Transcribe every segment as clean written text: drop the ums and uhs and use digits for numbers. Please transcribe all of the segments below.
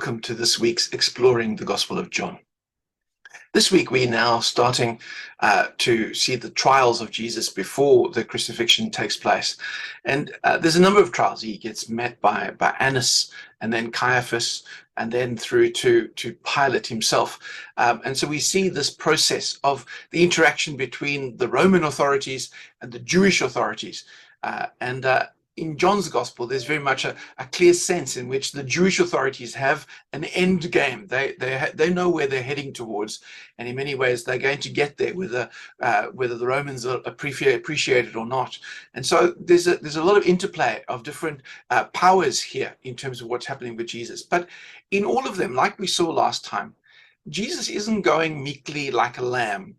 welcome to this week's Exploring the Gospel of John. This week we're now starting to see the trials of Jesus before the crucifixion takes place. And there's a number of trials. He gets met by Annas and then Caiaphas and then through to Pilate himself. And so we see this process of the interaction between the Roman authorities and the Jewish authorities. In John's gospel, there's very much a clear sense in which the Jewish authorities have an end game. They know where they're heading towards, and in many ways they're going to get there, whether the Romans appreciate it or not. And so there's a lot of interplay of different powers here in terms of what's happening with Jesus. But in all of them, like we saw last time, Jesus isn't going meekly like a lamb.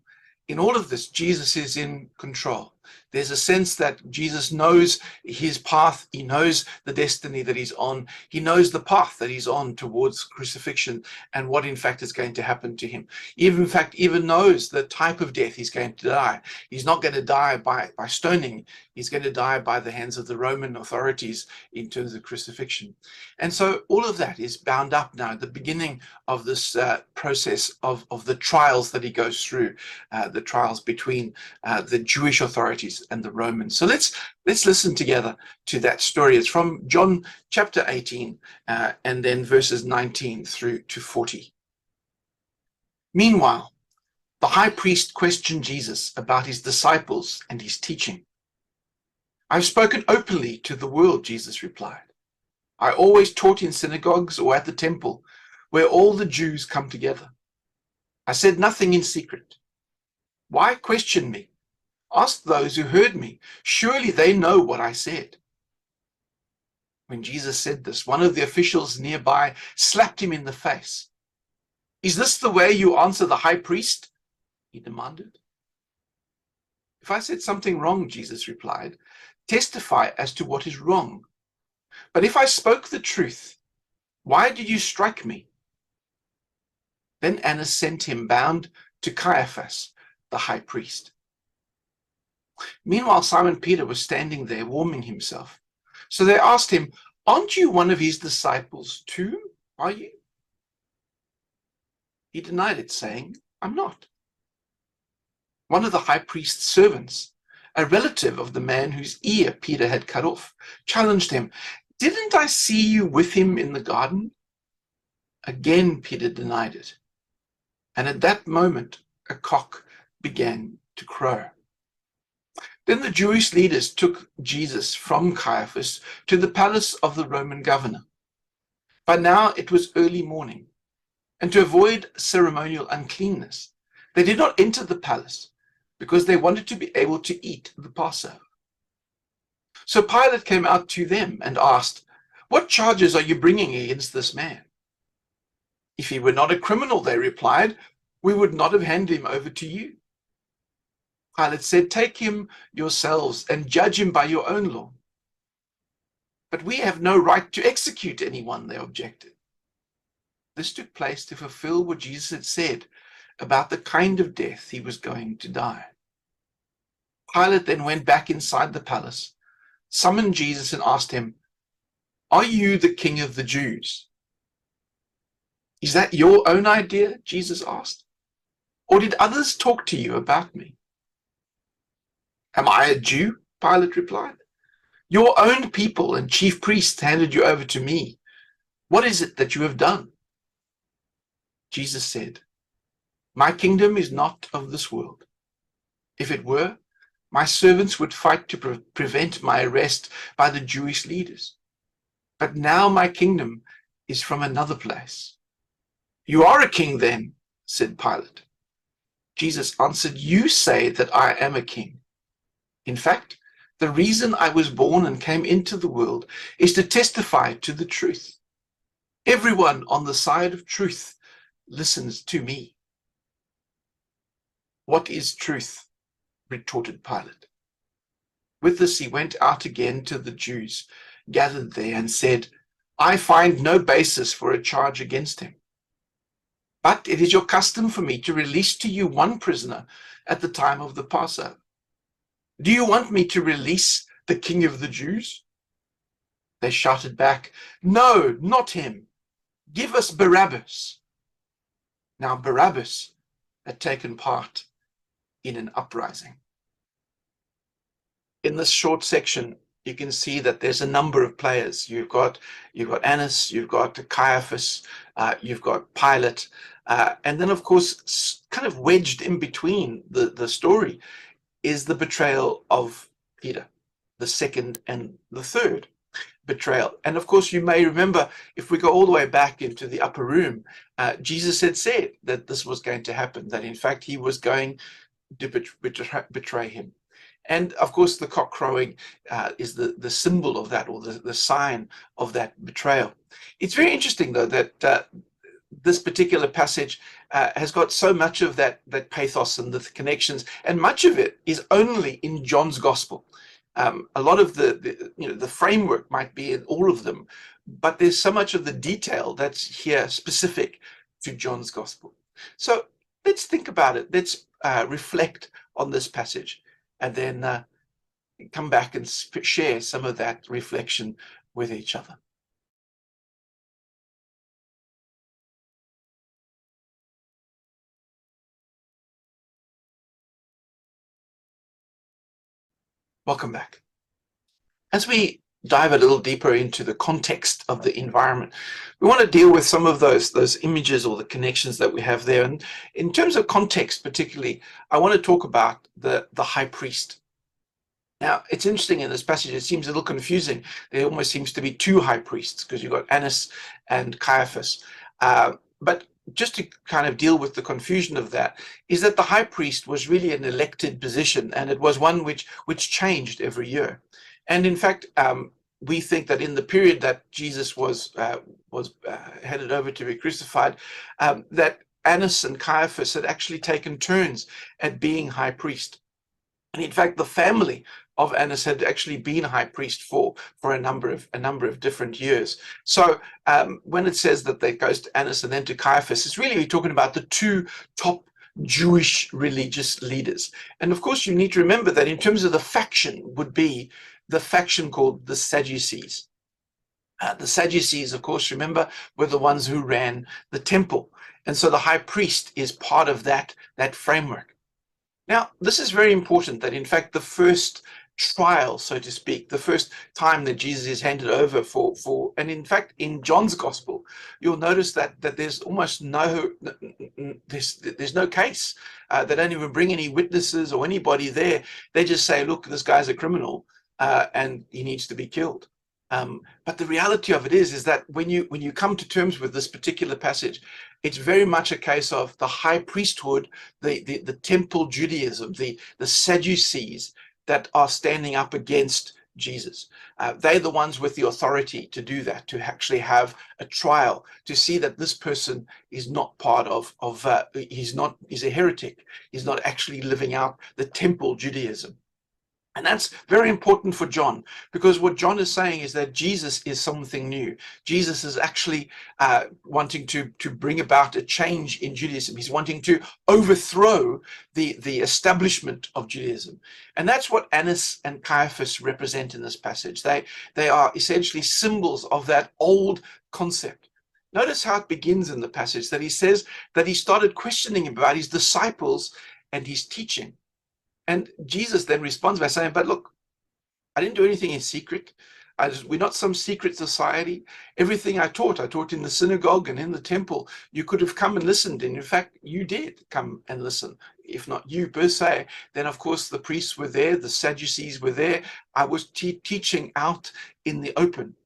In all of this, Jesus is in control. There's a sense that Jesus knows his path. He knows the destiny that he's on. He knows the path that he's on towards crucifixion and what in fact is going to happen to him. In fact, even knows the type of death he's going to die. He's not going to die by stoning. He's going to die by the hands of the Roman authorities in terms of crucifixion. And so all of that is bound up now at the beginning of this process of the trials that he goes through, the trials between the Jewish authorities and the Romans. So let's listen together to that story. It's from John chapter 18 and then verses 19 through to 40. Meanwhile, the high priest questioned Jesus about his disciples and his teaching. "I've spoken openly to the world," Jesus replied. "I always taught in synagogues or at the temple, where all the Jews come together. I said nothing in secret. Why question me? Ask those who heard me. Surely they know what I said." When Jesus said this, one of the officials nearby slapped him in the face. "Is this the way you answer the high priest?" he demanded. "If I said something wrong," Jesus replied, "testify as to what is wrong. But if I spoke the truth, why did you strike me?" Then Annas sent him bound to Caiaphas, the high priest. Meanwhile, Simon Peter was standing there warming himself. So they asked him, "Aren't you one of his disciples too? Are you?" He denied it, saying, "I'm not." One of the high priest's servants, a relative of the man whose ear Peter had cut off, challenged him, "Didn't I see you with him in the garden?" Again, Peter denied it. And at that moment, a cock began to crow. Then the Jewish leaders took Jesus from Caiaphas to the palace of the Roman governor. By now it was early morning, and to avoid ceremonial uncleanness, they did not enter the palace because they wanted to be able to eat the Passover. So Pilate came out to them and asked, "What charges are you bringing against this man?" "If he were not a criminal," they replied, "we would not have handed him over to you." Pilate said, "Take him yourselves and judge him by your own law." "But we have no right to execute anyone," they objected. This took place to fulfill what Jesus had said about the kind of death he was going to die. Pilate then went back inside the palace, summoned Jesus and asked him, "Are you the king of the Jews?" "Is that your own idea?" Jesus asked. "Or did others talk to you about me?" "Am I a Jew?" Pilate replied. "Your own people and chief priests handed you over to me. What is it that you have done?" Jesus said, "My kingdom is not of this world. If it were, my servants would fight to prevent my arrest by the Jewish leaders. But now my kingdom is from another place." "You are a king then," said Pilate. Jesus answered, "You say that I am a king. In fact, the reason I was born and came into the world is to testify to the truth. Everyone on the side of truth listens to me." "What is truth?" retorted Pilate. With this he went out again to the Jews gathered there and said, "I find no basis for a charge against him. But it is your custom for me to release to you one prisoner at the time of the Passover. Do you want me to release the king of the Jews?" They shouted back, "No, not him." Give us Barabbas. Now, Barabbas had taken part in an uprising. In this short section, you can see that there's a number of players. You've got Annas, you've got Caiaphas, you've got Pilate, and then, of course, kind of wedged in between the story is the betrayal of Peter, the second and the third betrayal. And of course, you may remember, if we go all the way back into the upper room, Jesus had said that this was going to happen, that in fact he was going to betray him. And of course, the cock crowing is the symbol of that, or the sign of that betrayal. It's very interesting, though, that this particular passage has got so much of that pathos and the connections, and much of it is only in John's gospel. A lot of the framework might be in all of them, but there's so much of the detail that's here specific to John's gospel. So let's think about it. Let's reflect on this passage, and then come back and share some of that reflection with each other. Welcome back. As we dive a little deeper into the context of the environment, we want to deal with some of those images or the connections that we have there. And in terms of context particularly, I want to talk about the high priest. Now, it's interesting in this passage, it seems a little confusing. There almost seems to be two high priests, because you've got Annas and Caiaphas. But just to kind of deal with the confusion of that, is that the high priest was really an elected position, and it was one which changed every year. And in fact, we think that in the period that Jesus was headed over to be crucified, that Annas and Caiaphas had actually taken turns at being high priest. And in fact, the family of Annas had actually been high priest for a number of different years. So when it says that it goes to Annas and then to Caiaphas, it's really we're talking about the two top Jewish religious leaders. And of course, you need to remember that in terms of the faction would be the faction called the Sadducees. The Sadducees, of course, remember, were the ones who ran the temple. And so the high priest is part of that framework. Now, this is very important, that in fact the first trial, so to speak, the first time that Jesus is handed over and in fact in John's gospel, you'll notice that there's almost there's no case. They don't even bring any witnesses or anybody there. They just say, look, this guy's a criminal and he needs to be killed. But the reality of it is that when you come to terms with this particular passage, it's very much a case of the high priesthood, the temple Judaism, the Sadducees that are standing up against Jesus. They're the ones with the authority to do that, to actually have a trial, to see that this person is not part of he's a heretic. He's not actually living out the temple Judaism. And that's very important for John, because what John is saying is that Jesus is something new. Jesus is actually wanting to bring about a change in Judaism. He's wanting to overthrow the establishment of Judaism. And that's what Annas and Caiaphas represent in this passage. They are essentially symbols of that old concept. Notice how it begins in the passage, that he says that he started questioning about his disciples and his teaching. And Jesus then responds by saying, but look, I didn't do anything in secret. We're not some secret society. Everything I taught in the synagogue and in the temple. You could have come and listened. And in fact, you did come and listen. If not you per se, then of course the priests were there, the Sadducees were there. I was teaching out in the open.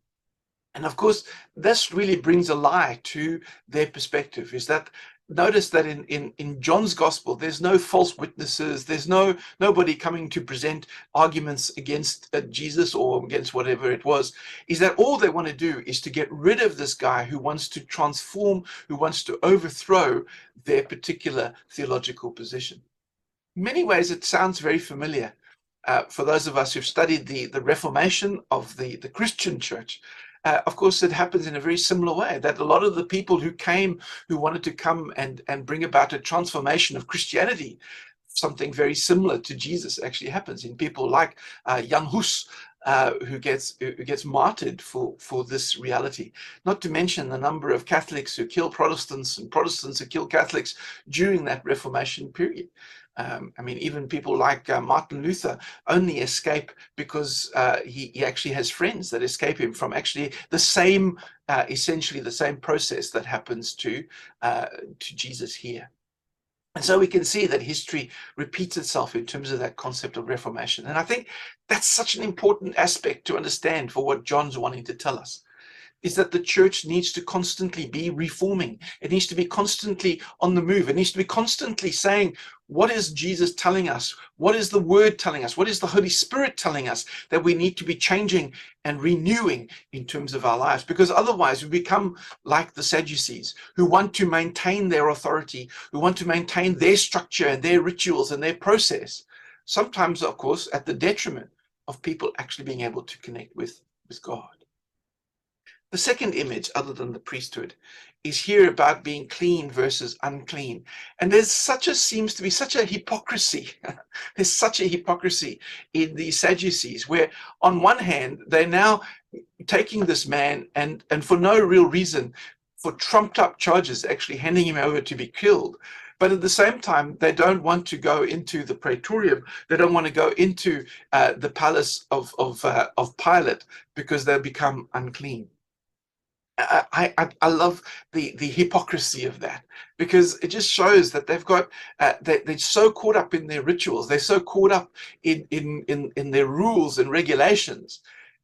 And of course, this really brings a lie to their perspective, is that notice that in John's gospel, there's no false witnesses. There's nobody coming to present arguments against Jesus or against whatever it was. Is that all they want to do is to get rid of this guy who wants to transform, who wants to overthrow their particular theological position. In many ways, it sounds very familiar for those of us who've studied the Reformation of the Christian church. Of course, it happens in a very similar way, that a lot of the people who wanted to come and bring about a transformation of Christianity, something very similar to Jesus actually happens in people like Jan Hus who gets martyred for this reality. Not to mention the number of Catholics who kill Protestants and Protestants who kill Catholics during that Reformation period. I mean, even people like Martin Luther only escape because he actually has friends that escape him from actually the same, essentially the same process that happens to Jesus here. And so we can see that history repeats itself in terms of that concept of Reformation. And I think that's such an important aspect to understand for what John's wanting to tell us, is that the church needs to constantly be reforming. It needs to be constantly on the move. It needs to be constantly saying, what is Jesus telling us? What is the word telling us? What is the Holy Spirit telling us that we need to be changing and renewing in terms of our lives? Because otherwise we become like the Sadducees, who want to maintain their authority, who want to maintain their structure and their rituals and their process. Sometimes, of course, at the detriment of people actually being able to connect with God. The second image, other than the priesthood, is here about being clean versus unclean. And seems to be such a hypocrisy. There's such a hypocrisy in the Sadducees, where on one hand, they're now taking this man and for no real reason, for trumped up charges, actually handing him over to be killed. But at the same time, they don't want to go into the praetorium. They don't want to go into the palace of Pilate, because they'll become unclean. I love the hypocrisy of that, because it just shows that they've got they're so caught up in their rituals, they're so caught up in their rules and regulations,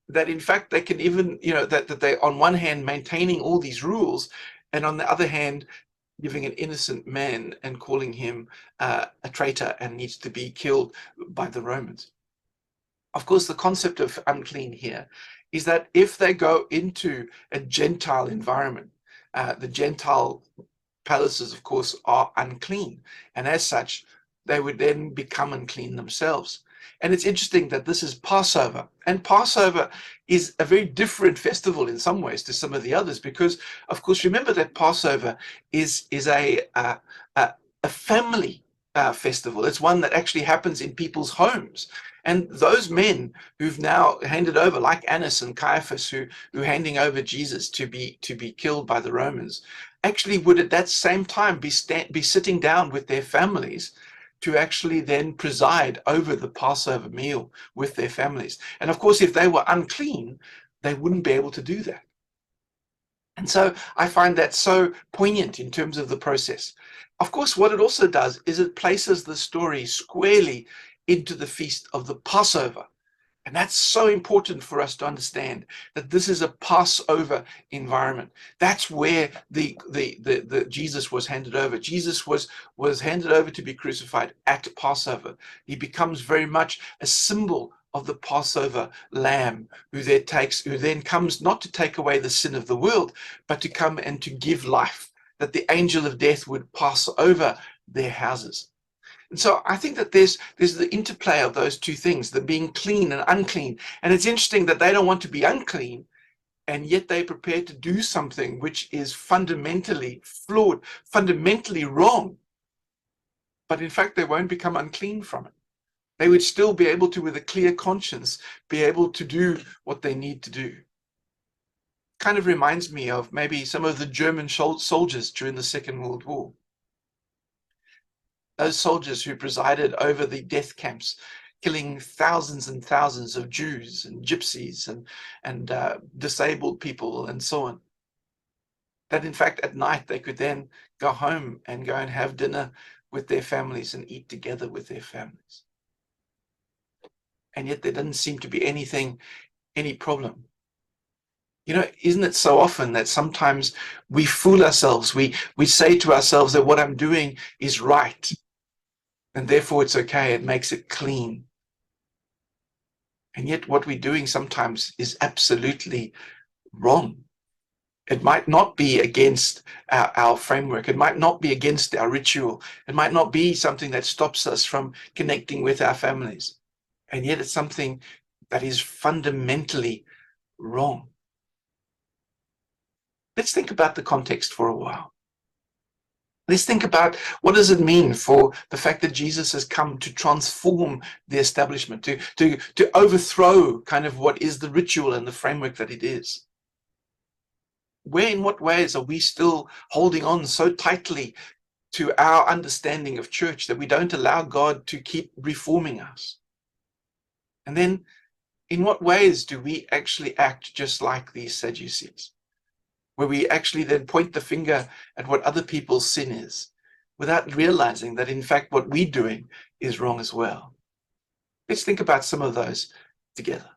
that in fact they can even, that they on one hand maintaining all these rules, and on the other hand giving an innocent man and calling him a traitor and needs to be killed by the Romans. Of course, the concept of unclean here is that if they go into a Gentile environment, the Gentile palaces, of course, are unclean. And as such, they would then become unclean themselves. And it's interesting that this is Passover. And Passover is a very different festival in some ways to some of the others, because, of course, remember that Passover is a family festival. It's one that actually happens in people's homes. And those men who've now handed over, like Annas and Caiaphas, who handing over Jesus to be killed by the Romans, actually would at that same time be sitting down with their families to actually then preside over the Passover meal with their families. And of course, if they were unclean, they wouldn't be able to do that. And so I find that so poignant in terms of the process. Of course, what it also does is it places the story squarely into the feast of the Passover. And that's so important for us to understand, that this is a Passover environment. That's where the Jesus was handed over. Jesus was handed over to be crucified at Passover. He becomes very much a symbol of the Passover lamb, who then comes not to take away the sin of the world, but to come and to give life, that the angel of death would pass over their houses. And so I think that there's the interplay of those two things, the being clean and unclean. And it's interesting that they don't want to be unclean, and yet they're prepared to do something which is fundamentally flawed, fundamentally wrong. But in fact, they won't become unclean from it. They would still be able to, with a clear conscience, be able to do what they need to do. Kind of reminds me of maybe some of the German soldiers during the Second World War. Those soldiers who presided over the death camps, killing thousands and thousands of Jews and gypsies and disabled people and so on. That in fact at night they could then go home and go and have dinner with their families and eat together with their families. And yet there doesn't seem to be any problem. Isn't it so often that sometimes we fool ourselves? We say to ourselves that what I'm doing is right, and therefore it's okay, it makes it clean. And yet what we're doing sometimes is absolutely wrong. It might not be against our framework. It might not be against our ritual. It might not be something that stops us from connecting with our families. And yet it's something that is fundamentally wrong. Let's think about the context for a while. Let's think about what does it mean for the fact that Jesus has come to transform the establishment, to overthrow kind of what is the ritual and the framework that it is. Where, in what ways are we still holding on so tightly to our understanding of church that we don't allow God to keep reforming us? And then in what ways do we actually act just like these Sadducees, where we actually then point the finger at what other people's sin is, without realizing that in fact what we're doing is wrong as well? Let's think about some of those together.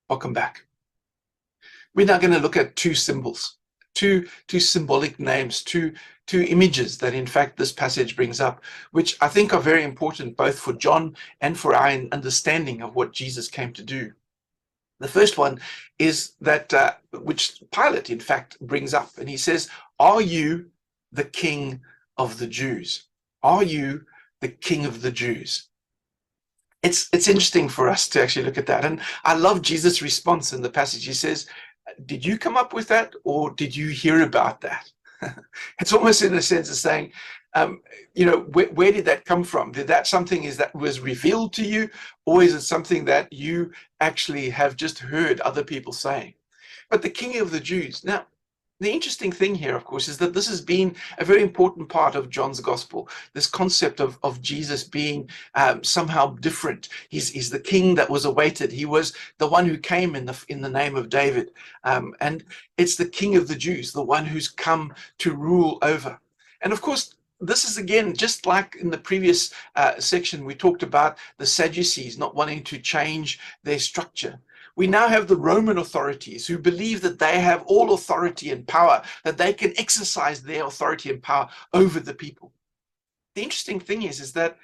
Welcome back. We're now going to look at two symbols, two symbolic names, two images that in fact this passage brings up, which I think are very important both for John and for our understanding of what Jesus came to do. The first one is that which Pilate in fact brings up, and he says, "Are you the King of the Jews? Are you the King of the Jews?" It's interesting for us to actually look at that. And I love Jesus' response in the passage. He says, "Did you come up with that, or did you hear about that?" It's almost in a sense of saying, where did that come from? Did that something is that was revealed to you, or is it something that you actually have just heard other people saying? But the King of the Jews. Now, the interesting thing here, of course, is that this has been a very important part of John's gospel, this concept of Jesus being somehow different. He's the king that was awaited. He was the one who came in the name of David. And it's the King of the Jews, the one who's come to rule over. And of course, this is again, just like in the previous section, we talked about the Sadducees not wanting to change their structure. We now have the Roman authorities who believe that they have all authority and power, that they can exercise their authority and power over the people. The interesting thing is that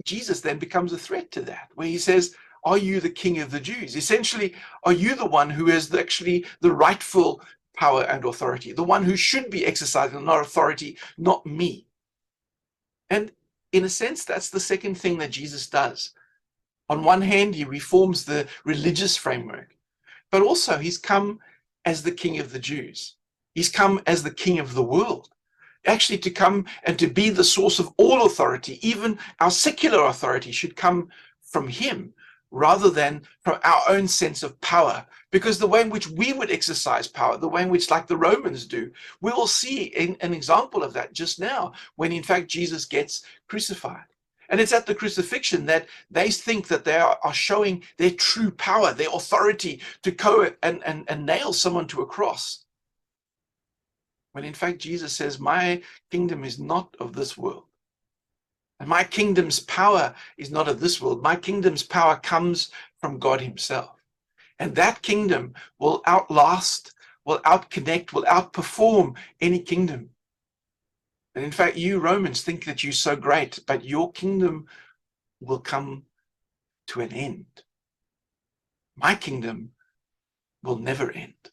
Jesus then becomes a threat to that, where he says, "Are you the King of the Jews?" Essentially, are you the one who is actually the rightful power and authority, the one who should be exercising that authority, not me? And in a sense, that's the second thing that Jesus does. On one hand, he reforms the religious framework, but also he's come as the King of the Jews. He's come as the King of the world, actually to come and to be the source of all authority. Even our secular authority should come from him rather than from our own sense of power. Because the way in which we would exercise power, the way in which, like the Romans do, we will see an example of that just now when in fact Jesus gets crucified. And it's at the crucifixion that they think that they are showing their true power, their authority to go and nail someone to a cross. When in fact Jesus says, "My kingdom is not of this world. And my kingdom's power is not of this world. My kingdom's power comes from God himself. And that kingdom will outlast, will outconnect, will outperform any kingdom." And in fact, you Romans think that you're so great, but your kingdom will come to an end. My kingdom will never end.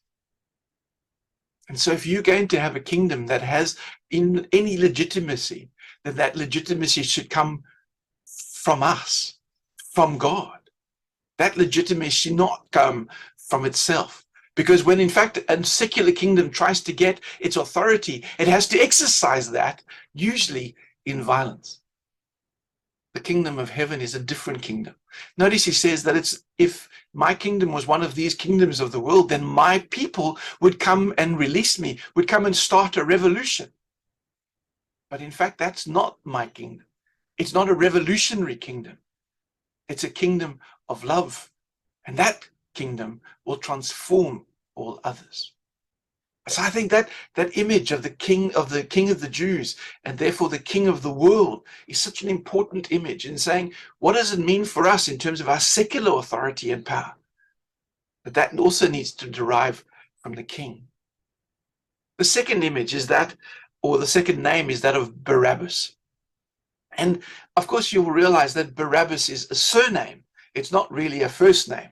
And so if you're going to have a kingdom that has any legitimacy, then that legitimacy should come from us, from God. That legitimacy should not come from itself. Because when in fact a secular kingdom tries to get its authority, it has to exercise that, usually in violence. The kingdom of heaven is a different kingdom. Notice he says that if my kingdom was one of these kingdoms of the world, then my people would come and release me, would come and start a revolution. But in fact, that's not my kingdom. It's not a revolutionary kingdom. It's a kingdom of love. And that kingdom will transform all others. So I think that image of the king of the Jews, and therefore the king of the world, is such an important image in saying, what does it mean for us in terms of our secular authority and power? But that also needs to derive from the king. The second image is that, or the second name is that of Barabbas. And of course you will realize that Barabbas is a surname. It's not really a first name.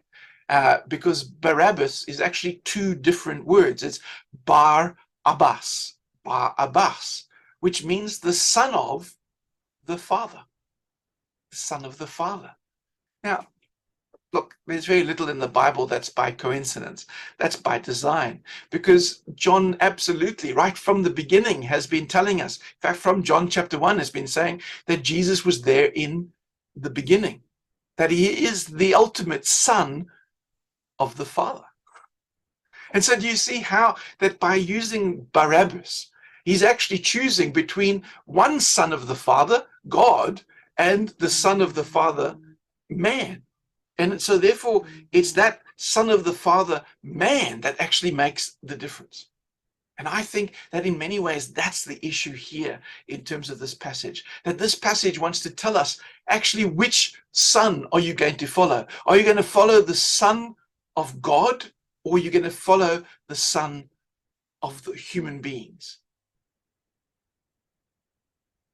Because Barabbas is actually two different words. It's Bar Abbas, which means the son of the Father, the son of the Father. Now, look, there's very little in the Bible that's by coincidence. That's by design. Because John absolutely, right from the beginning, has been telling us, in fact, from John chapter 1, has been saying that Jesus was there in the beginning, that he is the ultimate Son of the Father. And so do you see how that by using Barabbas, he's actually choosing between one son of the Father, God, and the Son of the Father, man. And so therefore, it's that Son of the Father, man, that actually makes the difference. And I think that in many ways, that's the issue here in terms of this passage. That this passage wants to tell us actually which son are you going to follow? Are you going to follow the Son of God, or are you going to follow the Son of the human beings?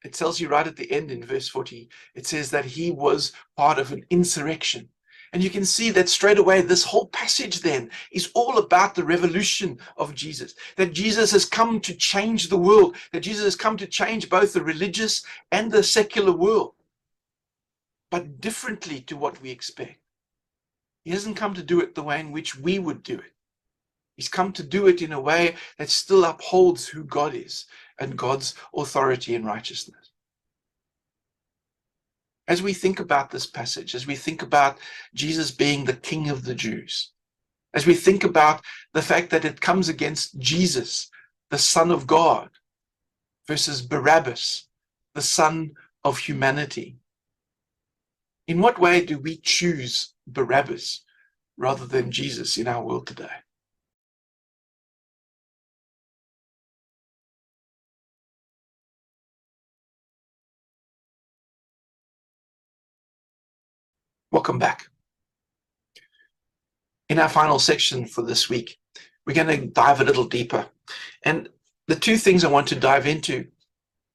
It tells you right at the end in verse 40, it says that he was part of an insurrection. And you can see that straight away, this whole passage then is all about the revolution of Jesus. That Jesus has come to change the world. That Jesus has come to change both the religious and the secular world. But differently to what we expect. He hasn't come to do it the way in which we would do it. He's come to do it in a way that still upholds who God is and God's authority and righteousness. As we think about this passage, as we think about Jesus being the King of the Jews, as we think about the fact that it comes against Jesus, the Son of God, versus Barabbas, the Son of humanity, in what way do we choose Barabbas rather than Jesus in our world today? Welcome back. In our final section for this week, we're going to dive a little deeper. And the two things I want to dive into,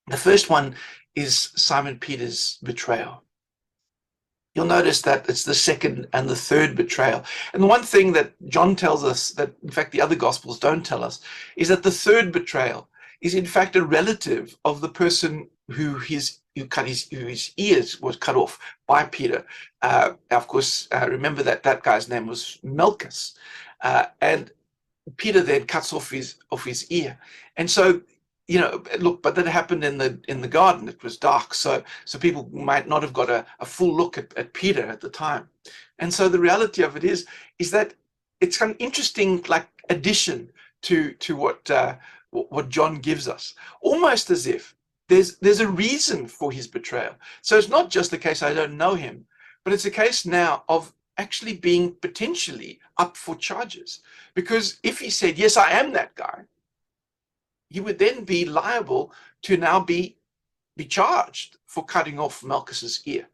the first one is Simon Peter's betrayal. You'll notice that it's the second and the third betrayal. And the one thing that John tells us, that in fact the other Gospels don't tell us, is that the third betrayal is in fact a relative of the person whose ears was cut off by Peter. Of course, remember that guy's name was Malchus. And Peter then cuts off his ear. And so, look, but that happened in the garden. It was dark, so people might not have got a full look at Peter at the time. And so the reality of it is that it's an interesting addition to what John gives us, almost as if there's a reason for his betrayal. So it's not just the case I don't know him, but it's a case now of actually being potentially up for charges. Because if he said, yes, I am that guy, he would then be liable to now be charged for cutting off Malchus's ear.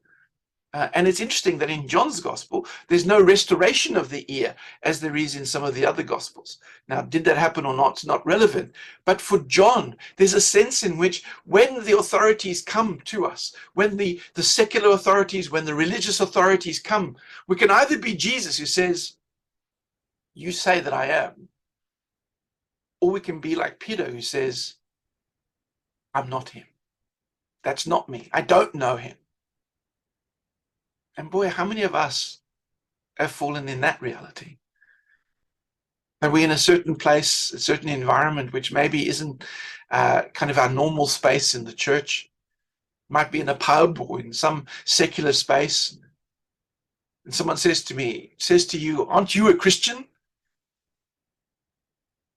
And it's interesting that in John's gospel, there's no restoration of the ear as there is in some of the other gospels. Now, did that happen or not? It's not relevant. But for John, there's a sense in which when the authorities come to us, when the secular authorities, when the religious authorities come, we can either be Jesus who says, you say that I am, or we can be like Peter who says, I'm not him. That's not me. I don't know him. And boy, how many of us have fallen in that reality? Are we in a certain place, a certain environment, which maybe isn't kind of our normal space in the church? Might be in a pub or in some secular space. And someone says to you, aren't you a Christian?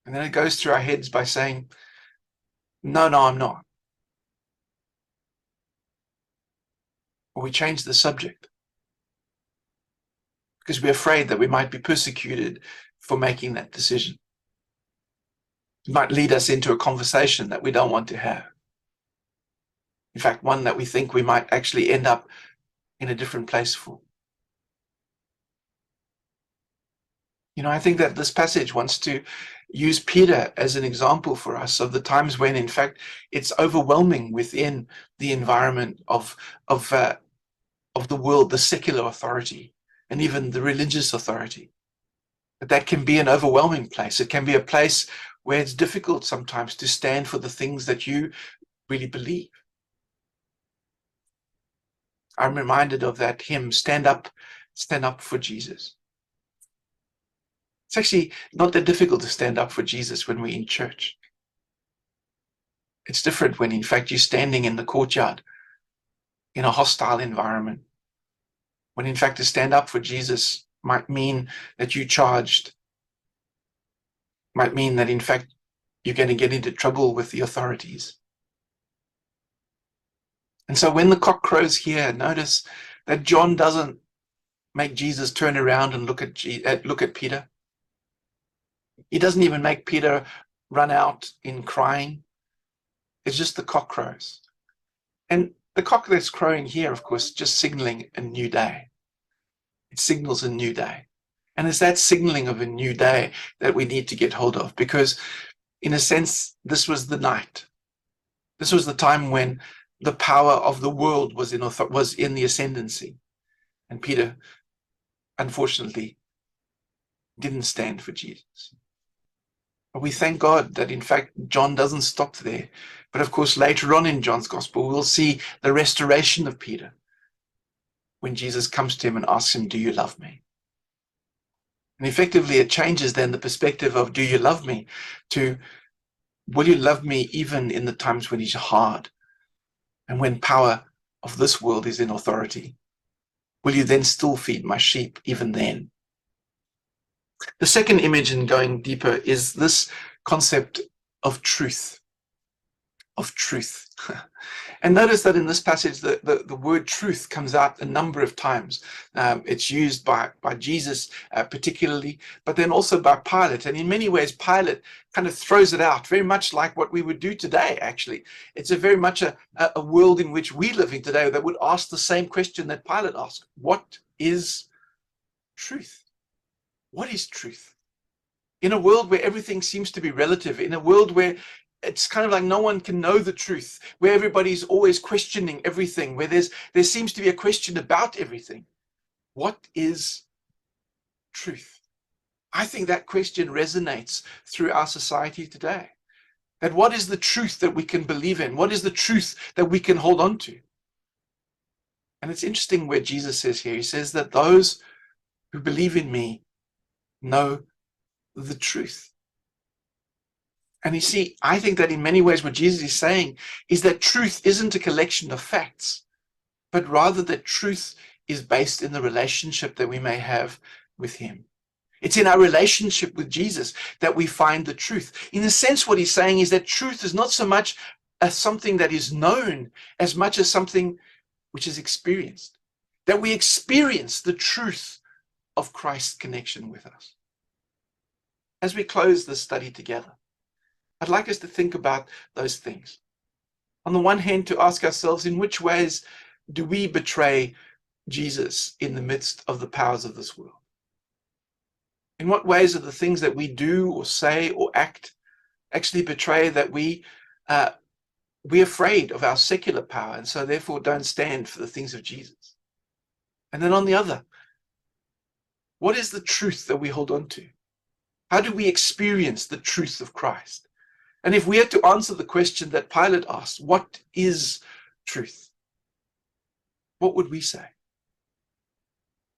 And then it goes through our heads by saying, no, I'm not. Or we change the subject because we're afraid that we might be persecuted for making that decision. It might lead us into a conversation that we don't want to have. In fact, one that we think we might actually end up in a different place for. I think that this passage wants to use Peter as an example for us of the times when, in fact, it's overwhelming within the environment of the world, the secular authority, and even the religious authority. That can be an overwhelming place. It can be a place where it's difficult sometimes to stand for the things that you really believe. I'm reminded of that hymn, Stand Up stand up for Jesus. It's actually not that difficult to stand up for Jesus when we're in church. It's different when, in fact, you're standing in the courtyard in a hostile environment. When, in fact, to stand up for Jesus might mean that you're charged, might mean that, in fact, you're going to get into trouble with the authorities. And so when the cock crows here, notice that John doesn't make Jesus turn around and look at Peter. He doesn't even make Peter run out in crying. It's just the cock crows. And the cock that's crowing here, of course, just signaling a new day. It signals a new day. And it's that signaling of a new day that we need to get hold of, because in a sense, this was the night. This was the time when the power of the world was in the ascendancy. And Peter, unfortunately, didn't stand for Jesus. But we thank God that, in fact, John doesn't stop there. But of course, later on in John's gospel, we'll see the restoration of Peter when Jesus comes to him and asks him, "Do you love me?" And effectively, it changes then the perspective of "Do you love me?" to "Will you love me even in the times when it's hard and when power of this world is in authority? Will you then still feed my sheep even then?" The second image, in going deeper, is this concept of truth. Of truth. And notice that in this passage, the word truth comes out a number of times. It's used by Jesus particularly, but then also by Pilate. And in many ways, Pilate kind of throws it out, very much like what we would do today, actually. It's a very much a world in which we live in today that would ask the same question that Pilate asked. What is truth? What is truth? In a world where everything seems to be relative, in a world where it's kind of like no one can know the truth, where everybody's always questioning everything, where there seems to be a question about everything. What is truth? I think that question resonates through our society today. That what is the truth that we can believe in? What is the truth that we can hold on to? And it's interesting where Jesus says here, he says that those who believe in me know the truth. And you see, I think that in many ways what Jesus is saying is that truth isn't a collection of facts, but rather that truth is based in the relationship that we may have with him. It's in our relationship with Jesus that we find the truth. In a sense, what he's saying is that truth is not so much as something that is known as much as something which is experienced. That we experience the truth of Christ's connection with us. As we close this study together, I'd like us to think about those things. On the one hand, to ask ourselves, in which ways do we betray Jesus in the midst of the powers of this world? In what ways are the things that we do or say or act actually betray that we're afraid of our secular power and so therefore don't stand for the things of Jesus? And then on the other, what is the truth that we hold on to? How do we experience the truth of Christ? And if we had to answer the question that Pilate asked, what is truth? What would we say?